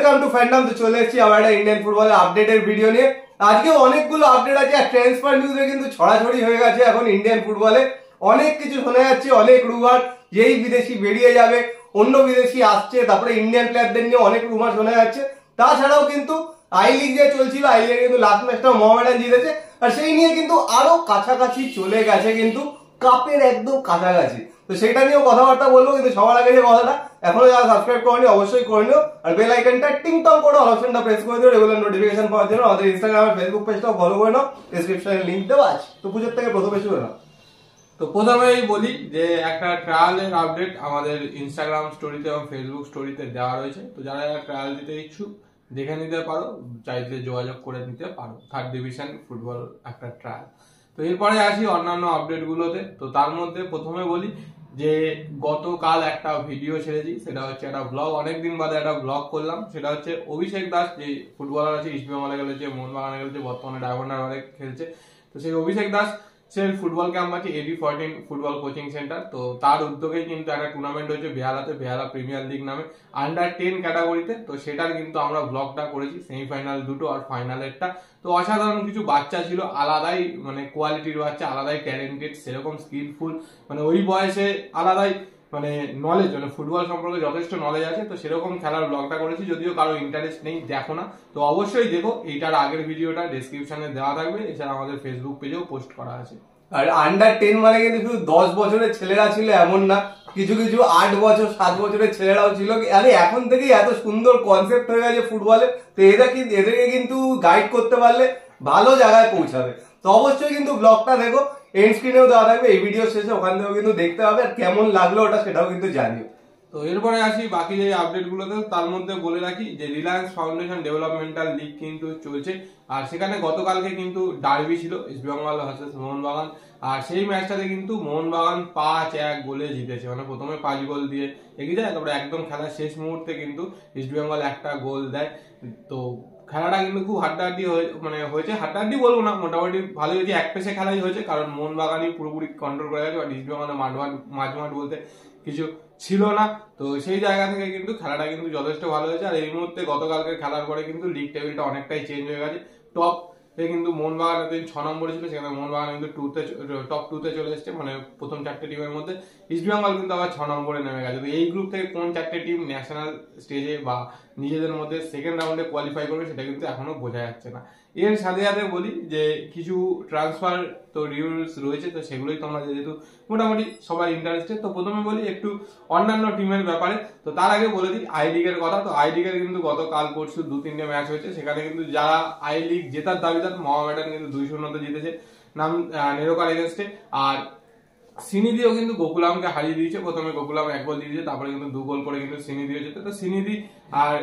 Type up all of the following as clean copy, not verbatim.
Welcome to fandom. তো চলে এসেছি আবার একটা ইন্ডিয়ান ফুটবলের আপডেটের ভিডিও নিয়ে। আজকে অনেকগুলো আপডেট আছে, আর ট্রান্সফার নিউজে কিন্তু ছড়াছড়ি হয়ে গেছে এখন ইন্ডিয়ান ফুটবলে। অনেক কিছু শোনা যাচ্ছে, অনেক রুমার, যেই বিদেশি বেরিয়ে যাবে অন্য বিদেশি আসছে, তারপরে ইন্ডিয়ান প্লেয়ারদের নিয়ে অনেক রুমার শোনা যাচ্ছে। তাছাড়াও কিন্তু আই লিগ যে চলছিল, আই লিগে কিন্তু লাস্ট ম্যাচটা মোহামেডান জিতেছে, আর সেই নিয়ে কিন্তু আরো কাছাকাছি চলে গেছে, কিন্তু কাপের একদম কাছাকাছি। তো সেটা নিয়েও কথাবার্তা বলবো, কিন্তু সবার আগে যে কথাটা, এখনো যারা সাবস্ক্রাইব করেনি অবশ্যই করে নিও, আর বেল আইকনটা টিং টং করে অল অপশনটা প্রেস করে দিও রেগুলার নোটিফিকেশন পাওয়ার জন্য। আমাদের ইনস্টাগ্রাম আর ফেসবুক পেজটাও ফলো করে নাও, ডেসক্রিপশনে লিংক দেওয়া আছে। তো পুজোর থেকে প্রথমে শুরু না। তো প্রথমেই বলি যে একটা ট্রায়ালের আপডেট আমাদের ইনস্টাগ্রাম স্টোরিতে এবং ফেসবুক স্টোরিতে দেওয়া রয়েছে। তো যারা ট্রায়াল দিতে ইচ্ছুক দেখে নিতে পারো, চাইতে যোগাযোগ করে নিতে পারো। 3rd ডিভিশন ফুটবল একটা ট্রায়াল। তো এরপরে আসি অন্যান্য আপডেটগুলোতে। তো তার মধ্যে প্রথমে বলি যে গতকাল একটা ভিডিও ছেড়েছি, সেটা হচ্ছে একটা ব্লগ, অনেকদিন বাদে একটা ব্লগ করলাম। সেটা হচ্ছে অভিষেক দাস, যে ফুটবলার আছে, ইস্ট বেঙ্গলে খেলেছে, মোহনবাগানে খেলেছে, বর্তমানে ডায়মন্ড হারবারে খেলছে। তো সেই অভিষেক দাস সে ফুটবল ক্যাম্প আছে AD14 ফুটবল কোচিং সেন্টার। তো তার উদ্যোগেই কিন্তু একটা টুর্নামেন্ট হয়েছে বেহালাতে, বেহালা প্রিমিয়ার লিগ নামে, আন্ডার 10 ক্যাটাগরিতে। তো সেটার কিন্তু আমরা ব্লগটা করেছি, সেমিফাইনাল দুটো আর ফাইনালেরটা। তো অসাধারণ কিছু বাচ্চা ছিল, আলাদাই মানে কোয়ালিটির বাচ্চা, আলাদাই ট্যালেন্টেড, সেরকম স্কিলফুল, মানে ওই বয়সে আলাদাই মানে নলেজ, মানে ফুটবল সম্পর্কে যথেষ্ট নলেজ আছে। তো সেরকম খেলার ব্লগটা করেছি, যদিও কারো ইন্টারেস্ট নেই দেখো না, তো অবশ্যই দেখো। এইটার আগের ভিডিওটা ডেসক্রিপশনে দেওয়া থাকবে, এছাড়া আমাদের ফেসবুক পেজেও পোস্ট করা আছে। আর আন্ডার 10 মানে কিন্তু শুধু 10 বছরের ছেলেরা ছিল এমন না, কিছু কিছু 8 বছর 7 বছরের ছেলেরাও ছিল। আরে এখন থেকেই এত সুন্দর কনসেপ্ট হয়ে গেছে ফুটবলে, তো এদেরকে কিন্তু গাইড করতে পারলে ভালো জায়গায় পৌঁছাবে। তো অবশ্যই কিন্তু ব্লগটা দেখো, এন্ড স্ক্রিনেও দেওয়া থাকবে, এই ভিডিও শেষে ওখান থেকেও কিন্তু দেখতে হবে, আর কেমন লাগলো ওটা সেটাও কিন্তু জানিও। তো এরপরে আসি বাকি যে আপডেট গুলোতে। তার মধ্যে বলে রাখি যে রিলায়েন্স ফাউন্ডেশন ডেভেলপমেন্টাল লিগ কিন্তু চলছে, আর সেখানে গতকালকে কিন্তু ডার্বি ছিল, ইস্ট বেঙ্গল ভার্সেস মোহনবাগান। আর সেই ম্যাচটাতে কিন্তু মোহনবাগান 5-1 গোলে জিতেছে, মানে প্রথমে 5 গোল দিয়ে এগিয়ে যায়, তারপরে একদম খেলার শেষ মুহূর্তে কিন্তু ইস্ট বেঙ্গল একটা গোল দেয়। তো খেলাটা কিন্তু খুব হাড্ডাহাড্ডি হয়েছে, হাড্ডাহাড্ডি বলবো না, মোটামুটি ভালো হয়েছে, এক পেশে খেলাই হয়েছে, কারণ মোহনবাগানই পুরোপুরি কন্ট্রোল করে গেছে, বাট ইস্ট বেঙ্গল মাঝমাঠ বলতে কিছু ছিল না। তো সেই জায়গা থেকে কিন্তু খেলাটা কিন্তু যথেষ্ট ভালো হয়েছে। আর এই মুহূর্তে গতকালকে খেলার পরে কিন্তু লিগ টেবিলটা অনেকটাই চেঞ্জ হয়ে গেছে। টপ কিন্তু মোহনবাগান এতদিন 6 নম্বরে ছিল, সেখানে মোহনবাগান কিন্তু টপ 2-তে চলে এসেছে, মানে প্রথম 4টে টিমের মধ্যে। ইস্ট বেঙ্গল কিন্তু আবার 6 নম্বরে নেমে গেছে। তো এই গ্রুপ থেকে কোন 4টে টিম ন্যাশনাল স্টেজে বা নিজেদের মধ্যে সেকেন্ড রাউন্ডে কোয়ালিফাই করবে সেটা কিন্তু এখনো বোঝা যাচ্ছে না। এর সাথে সাথে বলি যে কিছু ট্রান্সফার তো রুলস রয়েছে, তো সেগুলোই তোমরা যেহেতু মোটামুটি সবাই ইন্টারেস্টেড। তো প্রথমে বলি একটু অন্যান্য টিমের ব্যাপারে। তো তার আগে বলে দিই আই লিগের কথা। তো আই লিগের কিন্তু গতকাল পরশু 2-3টে ম্যাচ হয়েছে, সেখানে কিন্তু যারা আই লিগ জেতার দাবিদার, মোহামেডান কিন্তু 2-0 জিতেছে নাম নেরোকার এগেনস্টে। আর সিনিদিও কিন্তু গোকুলামকে হারিয়ে দিয়েছে, প্রথমে গোকুলাম 1 গোল দিয়েছে, তারপরে কিন্তু 2 গোল করে কিন্তু সিনিদিও যেতে। তো সিনিদি আর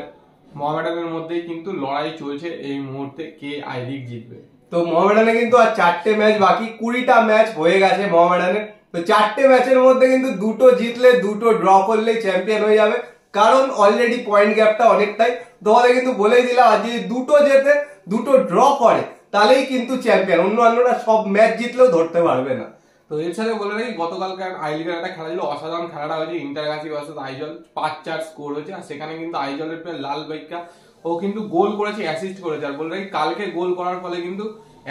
মোহামেডানের মধ্যেই কিন্তু লড়াই চলছে এই মুহূর্তে, কে আই লিগ জিতবে। তো মোহামেডানে কিন্তু আর 4টে ম্যাচ বাকি, 20টা ম্যাচ হয়ে গেছে মোহামেডানে। তো 4টে ম্যাচের মধ্যে কিন্তু 2টো জিতলে 2টো ড্র করলেই চ্যাম্পিয়ন হয়ে যাবে, কারণ অলরেডি পয়েন্ট গ্যাপটা অনেকটাই। তোমাদের কিন্তু বলেই দিলাম, আর যদি 2টো জেতে 2টো ড্র করে তাহলেই কিন্তু চ্যাম্পিয়ন, অন্যরা সব ম্যাচ জিতলেও ধরতে পারবে না। তো এর সাথে বলে রাখি গতকালকে আই লিগের একটা খেলা ছিল, অসাধারণ খেলাটা হয়েছে, ইন্টারগাছি ভার্সেস আইজল, 5-4 স্কোর হয়েছে। আর সেখানে কিন্তু আইজলের প্লেয়ার লাল বাইকা ও কিন্তু গোল করেছে, অ্যাসিস্ট করেছে। আর বলে রাখি কালকে গোল করার ফলে কিন্তু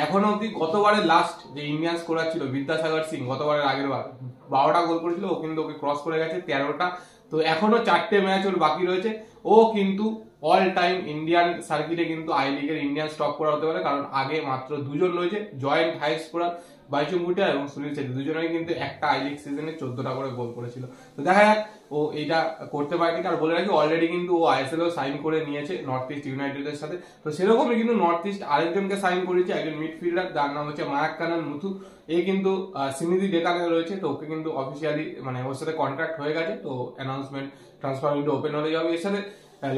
এখনো অব্দি গতবারের লাস্ট যে ইন্ডিয়ান স্কোরার ছিল বিদ্যাসাগর সিং, গতবারের আগের বার 12টা গোল করেছিল, ও কিন্তু ওকে ক্রস করে গেছে 13টা। তো এখনো 4টে ম্যাচ ওর বাকি রয়েছে, ও কিন্তু অল টাইম ইন্ডিয়ান সার্কিটে কিন্তু আই লিগের ইন্ডিয়ান স্টপ করা হতে পারে, কারণ আগে মাত্র 2জন রয়েছে, joint high scorer Baichung Bhutia এবং সুনীল ছেত্রী, দুজনেই কিন্তু একটা আই লিগ সিজনে 14টা করে গোল করেছিল। তো দেখা যাক ও এইটা করতে পারেনি। আর বলে রাখি অলরেডি কিন্তু ও আইএসএল সাইন করে নিয়েছে নর্থ ইস্ট ইউনাইটেডের সাথে। তো সেরকমই কিন্তু নর্থ ইস্ট আরেকজনকে সাইন করেছে, একজন মিডফিল্ডার, যার নাম হচ্ছে মায়াক্কানান মুথু। এই কিন্তু সিনিদি ডেকানে রয়েছে, তো ওকে কিন্তু অফিসিয়ালি মানে ওর সাথে কন্ট্রাক্ট হয়ে গেছে। তো অ্যানাউন্সমেন্ট ট্রান্সফার উইন্ডো ওপেন হলে যাবে। এর সাথে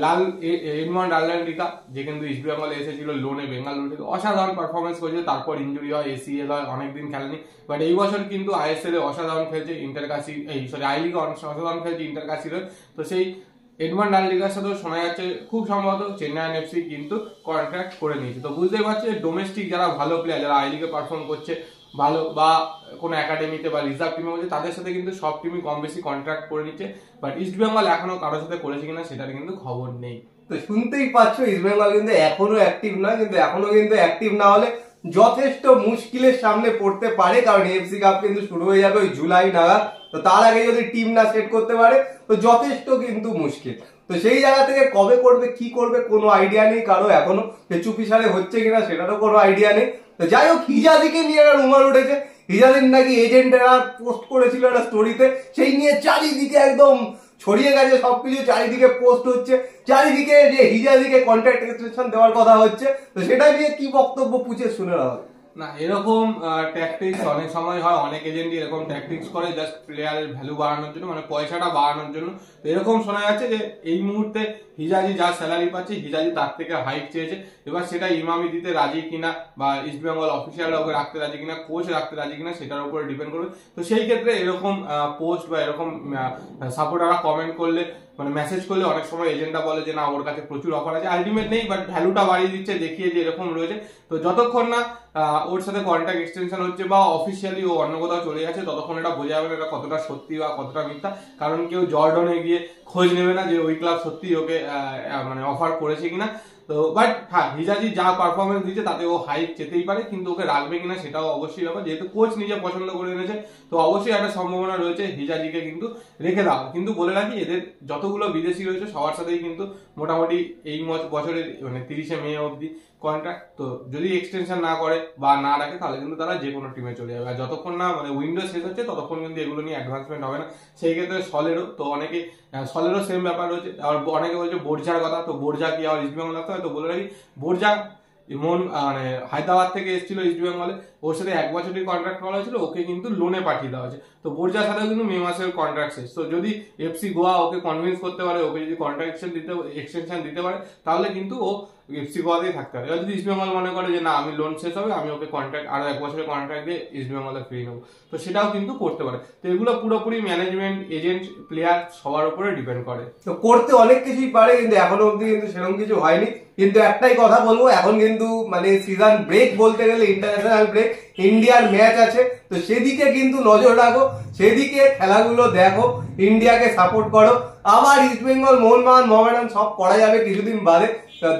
লাল এডমন্ড আর্ল্যান্ডিকা, যে কিন্তু ইস্ট বেঙ্গলে এসেছিল লোনে বেঙ্গালুরু থেকে, অসাধারণ পারফরমেন্স করেছে, তারপর ইঞ্জুরি হয়, ACL হয়, অনেকদিন খেলেনি। বাট এই বছর কিন্তু আইএসএল এ অসাধারণ খেলছে, আই লিগে অসাধারণ খেলছে ইন্টারকাসির। তো সেই এডমন্ড আর্ল্যান্ডিকার সাথেও শোনা যাচ্ছে খুব সম্ভবত চেন্নাই এফসি কিন্তু কন্ট্রাক্ট করে নিয়েছে। তো বুঝতেই পারছি ডোমেস্টিক যারা ভালো প্লেয়ার, যারা আই লিগে পারফর্ম করছে ভালো, বা কোনো একাডেমিতে বা রিজার্ভ টিমে হচ্ছে, তাদের সাথে কিন্তু সব টিমই কম বেশি কন্ট্রাক্ট করে নিচ্ছে। বাট ইস্ট বেঙ্গল এখনো কারোর সাথে করেছে কিনা সেটার কিন্তু খবর নেই। তো শুনতেই পাচ্ছ ইস্ট বেঙ্গল কিন্তু এখনো অ্যাক্টিভ নয়, কিন্তু এখনো কিন্তু অ্যাক্টিভ না হলে যথেষ্ট মুশকিলের সামনে পড়তে পারে, কারণ এফসি কাপ কিন্তু শুরু হয়ে যাবে ওই জুলাই নাগাদ। তো তার আগে যদি টিম না সেট করতে পারে তো যথেষ্ট কিন্তু মুশকিল। তো সেই জায়গা থেকে কবে করবে কি করবে কোনো আইডিয়া নেই কারো এখনো, চুপিসারে হচ্ছে কিনা সেটারও কোনো আইডিয়া নেই। তো যাই হোক, হিজাজিকে নিয়ে একটা রুমার উঠেছে, হিজাজির নাকি এজেন্টেরা পোস্ট করেছিল একটা স্টোরিতে, সেই নিয়ে চারিদিকে একদম ছড়িয়ে গেছে সবকিছু, চারিদিকে পোস্ট হচ্ছে, চারিদিকে যে হিজাজিকে কন্ট্রাক্ট এক্সটেনশন দেওয়ার কথা হচ্ছে। তো সেটা নিয়ে কি বক্তব্য পুছে শুনে নেওয়া হবে। না, এরকম ট্যাকটিক্স অনেক সময় হয়, অনেক এজেন্টই এরকম ট্যাকটিক্স করে জাস্ট প্লেয়ারের ভ্যালু বাড়ানোর জন্য, মানে পয়সাটা বাড়ানোর জন্য। তো এরকম শোনা যাচ্ছে যে এই মুহূর্তে হিজাজি যা স্যালারি পাচ্ছে হিজাজি তার থেকে হাইক চেয়েছে। এবার সেটা ইমামি দিতে রাজি কিনা বা ইস্ট বেঙ্গল অফিসিয়ালরা ওকে রাখতে রাজি কিনা, কোচ রাখতে রাজি কিনা সেটার উপরে ডিপেন্ড করবে। তো সেই ক্ষেত্রে এরকম পোস্ট বা এরকম সাপোর্টাররা কমেন্ট করলে, মানে মেসেজ করলে অনেক সময় এজেন্টরা বলে যে না ওর কাছে প্রচুর অফার আছে, আলটিমেট নেই বাট ভ্যালুটা বাড়িয়ে দিচ্ছে, দেখিয়ে যে এরকম রয়েছে। তো যতক্ষণ না ওর সাথে কন্ট্রাক্ট এক্সটেনশন হচ্ছে বা অফিসিয়ালি ও অন্য কোথাও চলে যাচ্ছে ততক্ষণ এটা বোঝা যাবে না এটা কতটা সত্যি বা কতটা মিথ্যা। কারণ কেউ জর্ডনে গিয়ে খোঁজ নেবে না যে ওই ক্লাব সত্যি ওকে মানে অফার করেছে কিনা। তো বাট হ্যাঁ, হিজাজি যা পারফরমেন্স দিচ্ছে তাতে ও হাইক যেতেই পারে, কিন্তু ওকে রাখবে কিনা সেটাও অবশ্যই ব্যাপার। যেহেতু কোচ নিজে পছন্দ করে এনেছে তো অবশ্যই একটা সম্ভাবনা রয়েছে হিজাজিকে কিন্তু রেখে দাও। কিন্তু বলে রাখি এদের যতগুলো বিদেশি রয়েছে সবার সাথেই কিন্তু মোটামুটি এই বছরের মানে 30শে মে অবধি কন্ট্রাক্ট। তো যদি এক্সটেনশন না করে বা না রাখে তাহলে কিন্তু তারা যে কোনো টিমে চলে যাবে। আর যতক্ষণ না মানে উইন্ডো শেষ হচ্ছে ততক্ষণ কিন্তু এগুলো নিয়ে অ্যাডভান্সমেন্ট হবে না। সেই ক্ষেত্রে সলেরও, তো অনেকে সলেরও সেম ব্যাপার রয়েছে। আর অনেকে বলছে বোরজার কথা, তো বোরজা কি আবার ইস্ট বেঙ্গল আসতে হয়? তো বলে রাখি বোরজা এমন মানে হায়দ্রাবাদ থেকে এসেছিল ইস্ট বেঙ্গলে, ওর সাথে 1 বছরের কন্ট্রাক্ট করা হয়েছিল, ওকে কিন্তু লোনে পাঠিয়ে দেওয়া হয়েছে। তো বোরজার সাথে কিন্তু মে মাসের কন্ট্রাক্ট শেষ। তো যদি এফসি গোয়া ওকে কনভিন্স করতে পারে, ওকে যদি কন্ট্রাক্ট এক্সটেনশন দিতে পারে তাহলে কিন্তু ও এফসি গোয়াতেই থাকতে পারে। এবার যদি ইস্ট বেঙ্গল মনে করে যে না আমি লোন শেষ হবে আমি ওকে কন্ট্রাক্ট আরো 1 বছরের কন্ট্রাক্ট দিয়ে ইস্ট বেঙ্গলে ফিরিয়ে নেবো, তো সেটাও কিন্তু করতে পারে। তো এগুলো পুরোপুরি ম্যানেজমেন্ট, এজেন্ট, প্লেয়ার সবার উপরে ডিপেন্ড করে। তো করতে অনেক কিছুই পারে, কিন্তু এখনো অব্দি কিন্তু সেরকম কিছু হয়নি। কিন্তু একটাই কথা বলবো, এখন কিন্তু মানে সিজন ব্রেক বলতে গেলে ইন্টারন্যাশনাল ব্রেক, ইন্ডিয়ার ম্যাচ আছে, তো সেদিকে কিন্তু নজর রাখো, সেদিকে খেলাগুলো দেখো, ইন্ডিয়াকে সাপোর্ট করো। আবার ইস্ট বেঙ্গল মোহনবাগান সব করা যাবে কিছুদিন বাদে,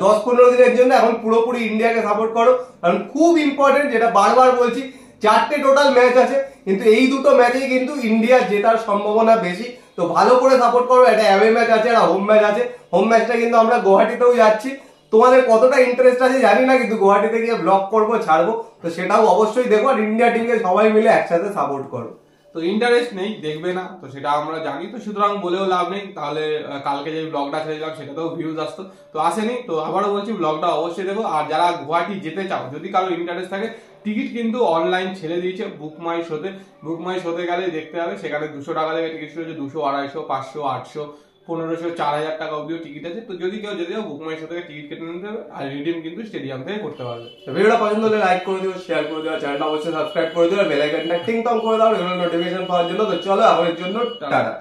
10-15 দিনের জন্য এখন পুরোপুরি ইন্ডিয়াকে সাপোর্ট করো। কারণ খুব ইম্পর্টেন্ট, যেটা বারবার বলছি, 4টে টোটাল ম্যাচ আছে, কিন্তু এই দুটো ম্যাচেই কিন্তু ইন্ডিয়া জেতার সম্ভাবনা বেশি। তো ভালো করে সাপোর্ট করো। একটা অ্যাওয়ে ম্যাচ আছে, একটা হোম ম্যাচ আছে। হোম ম্যাচটা কিন্তু আমরা গুয়াহাটিতেও যাচ্ছি, তোমাদের কতটা ইন্টারেস্ট আছে জানি না, কিন্তু গুয়াহাটিতে গিয়ে ব্লগ করবো, ছাড়বো, তো সেটাও অবশ্যই দেখো। আর ইন্ডিয়া টিমকে সবাই মিলে একসাথে সাপোর্ট করো। তো ইন্টারেস্ট নেই, দেখবে না, তো সেটা আমরা জানি, তো সুতরাং বলেও লাভ নেই। তাহলে কালকে যে ব্লগটা ছেড়েছিলাম সেটাতেও ভিউজ আসতো, তো আসেনি। তো আবারও বলছি ব্লগটা অবশ্যই দেখো। আর যারা গুয়াহাটি যেতে চাও, যদি কারো ইন্টারেস্ট থাকে, টিকিট কিন্তু অনলাইন ছেড়ে দিয়েছে বুক মাই শোতে। বুক মাই শোতে গেলে দেখতে হবে, সেখানে 200 টাকা থেকে টিকিট ছিল, 200, 250, 500, 800, 1500, 4000 টাকা অব্দিও টিকিট আছে। তো যদি কেউ যেতে বুক মাই শো থেকে টিকিট কেটে নিতে হবে, আর রিডিম কিন্তু স্টেডিয়াম থেকে করতে পারবে। ভিডিওটা পছন্দ হলে লাইক করে দিও, শেয়ার করে দিও, চ্যানেলটা অবশ্যই সাবস্ক্রাইব করে দিও, বেল আইকনটা টিং টং করে দাও নোটিফিকেশন পাওয়ার জন্য। তো চলো, আমাদের জন্য টাটা।